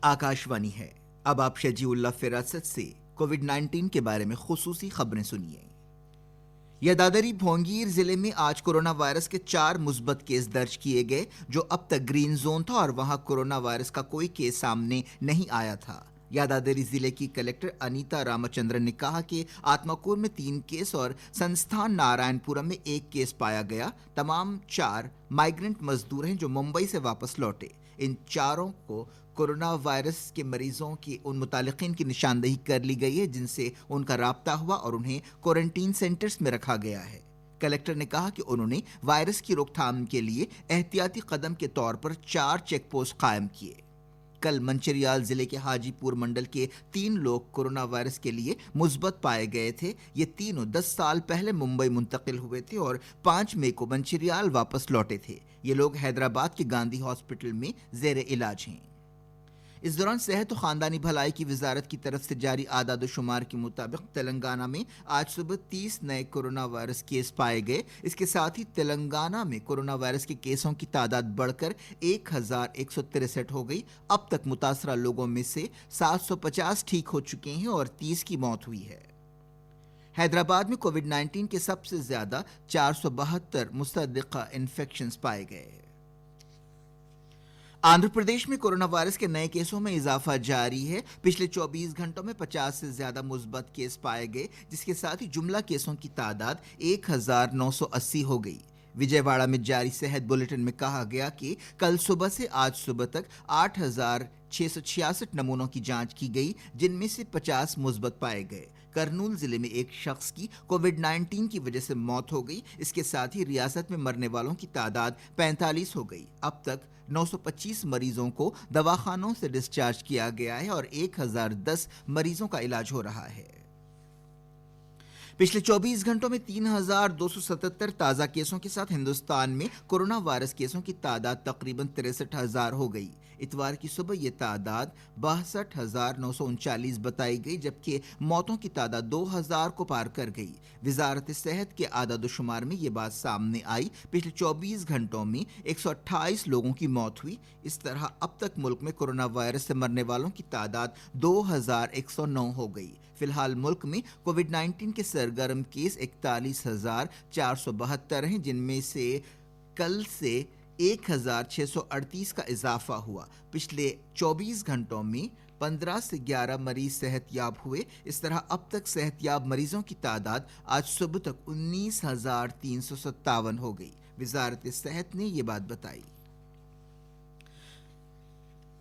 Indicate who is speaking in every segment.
Speaker 1: आकाशवाणी है। अब आप शजीउल्लाह फिरासत से कोविड-19 के बारे में खुसूसी खबरें सुनिए। यदादरी भोंगीर जिले में आज कोरोना वायरस के 4 मुस्बत केस दर्ज किए गए, जो अब तक ग्रीन जोन था और वहां कोरोना वायरस का कोई केस सामने नहीं आया था। यादादरी जिले की कलेक्टर अनीता रामचंद्रन ने कहा कि आत्माकूर में 3 केस और संस्थान नारायणपुरम में 1 केस पाया गया। तमाम 4 माइग्रेंट मजदूर हैं जो मुंबई से वापस लौटे। इन चारों को कोरोना वायरस के मरीजों की उन मुतालिकीन की निशानदेही कर ली गई है जिनसे उनका राब्ता हुआ और उन्हें क्वारंटीन सेंटर्स में रखा गया है। कलेक्टर ने कहा कि उन्होंने वायरस की रोकथाम के लिए एहतियाती कदम के तौर पर 4 चेक पोस्ट कायम किए। कल मंचिरियाल जिले के हाजीपुर मंडल के 3 लोग कोरोना वायरस के लिए मुस्बत पाए गए थे। ये तीनों 10 साल पहले मुंबई मुंतकिल हुए थे और 5 मई को मंचिरियाल वापस लौटे थे। ये लोग हैदराबाद के गांधी हॉस्पिटल में जेर इलाज हैं। इस दौरान सेहत और खानदानी भलाई की वजारत की तरफ से जारी आदाद शुमार के मुताबिक तेलंगाना में आज सुबह 30 नए कोरोना वायरस केस पाए गए। इसके साथ ही तेलंगाना में कोरोना वायरस के केसों की तादाद बढ़कर 1163 हो गई। अब तक मुतासरा लोगों में से 750 ठीक हो चुके हैं और 30 की मौत हुई है। हैदराबाद में कोविड-19 के सबसे ज्यादा 472 मुस्तदिका इन्फेक्शंस पाए गए। आंध्र प्रदेश में कोरोना वायरस के नए केसों में इजाफा जारी है। पिछले 24 घंटों में 50 से ज्यादा मुस्बत केस पाए गए, जिसके साथ ही जुमला केसों की तादाद 1980 हो गई। विजयवाड़ा में जारी सेहत बुलेटिन में कहा गया कि कल सुबह से आज सुबह तक 8666 नमूनों की जांच की गई, जिनमें से 50 मुस्बत पाए गए। करनूल जिले में एक शख्स की कोविड-19 की वजह से मौत हो गई। इसके साथ ही रियासत में मरने वालों की तादाद 45 हो गई। अब तक 925 मरीजों को दवाखानों से डिस्चार्ज किया गया है और 1010 मरीजों का इलाज हो रहा है। पिछले 24 घंटों में 3277 ताज़ा केसों के साथ हिंदुस्तान में कोरोना वायरस केसों की तादाद तकरीबन 63,000 हो गई। इतवार की सुबह ये तादाद 62,939 बताई गई, जबकि मौतों की तादाद 2,000 को पार कर गई। वजारत सेहत के आदाद-ओ-शुमार में ये बात सामने आई। पिछले 24 घंटों में 128 लोगों की मौत हुई। इस तरह अब तक मुल्क में कोरोना वायरस से मरने वालों की तादाद 2,109 हो गई। फिलहाल मुल्क में कोविड-19 के सरगर्म केस 41,472 हैं, जिनमें से कल से 1,638 का इजाफा हुआ। पिछले 24 घंटों में 15 से 11 मरीज सेहतयाब हुए। इस तरह अब तक सेहतयाब मरीजों की तादाद आज सुबह तक 19,357 हो गई। वजारत सेहत ने ये बात बताई।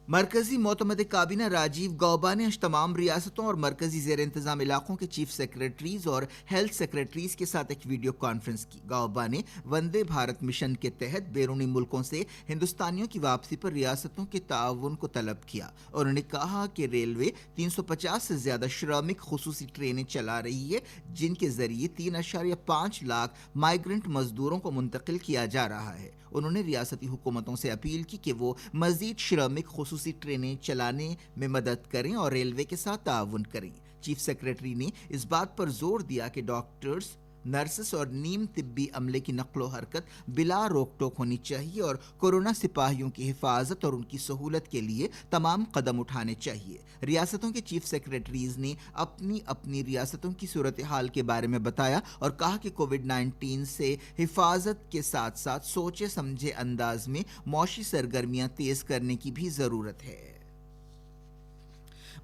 Speaker 1: मरकजी मोतमद काबीना राजीव गौबा ने आज तमाम रियासतों और मरकजी जेर इंतजाम इलाकों के चीफ सेक्रेटरीज और हेल्थ सेक्रेटरीज के साथ एक वीडियो कॉन्फ्रेंस की। गौबा ने वंदे भारत मिशन के तहत बैरूनी मुल्कों से हिंदुस्तानियों की वापसी पर रियासतों के ताउन को तलब किया। उन्होंने कहा कि रेलवे 350 से ज्यादा श्रमिक खुसूसी ट्रेनें चला रही है, जिनके जरिए 3.5 लाख माइग्रेंट मजदूरों को मुंतकिल किया जा रहा है। उन्होंने रियासती हुकूमतों से अपील की कि वो मजीद श्रमिक खुसूसी ट्रेनें चलाने में मदद करें और रेलवे के साथ ताउन करें। चीफ सेक्रेटरी ने इस बात पर जोर दिया कि डॉक्टर्स, नर्सेस और नीम तिब्बी अमले की नक्लो हरकत बिला रोक टोक होनी चाहिए और कोरोना सिपाहियों की हिफाजत और उनकी सहूलत के लिए तमाम कदम उठाने चाहिए। रियासतों के चीफ सेक्रेटरीज ने अपनी अपनी रियासतों की सूरत हाल के बारे में बताया और कहा कि कोविड-19 से हिफाजत के साथ साथ सोचे समझे अंदाज में मौशी सरगर्मियां तेज करने की भी जरूरत है।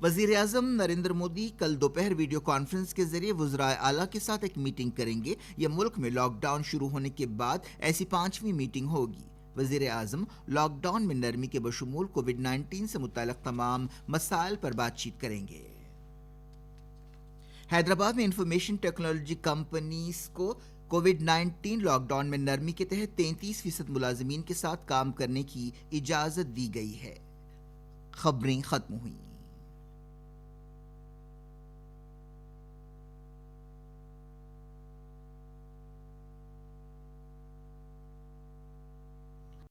Speaker 1: वज़ीर-ए-आज़म नरेंद्र मोदी कल दोपहर वीडियो कॉन्फ्रेंस के जरिए वज़राए आला के साथ एक मीटिंग करेंगे। यह मुल्क में लॉकडाउन शुरू होने के बाद ऐसी 5वीं मीटिंग होगी। वज़ीर-ए-आज़म लॉकडाउन में नरमी के बशमूल कोविड-19 से मुताल्लिक़ तमाम मसाइल पर बातचीत करेंगे। हैदराबाद में इंफॉर्मेशन टेक्नोलॉजी कंपनीज को कोविड-19 लॉकडाउन में नरमी के तहत 33% मुलाजिमीन के साथ काम करने की इजाज़त दी गई है। खबरें खत्म हुई।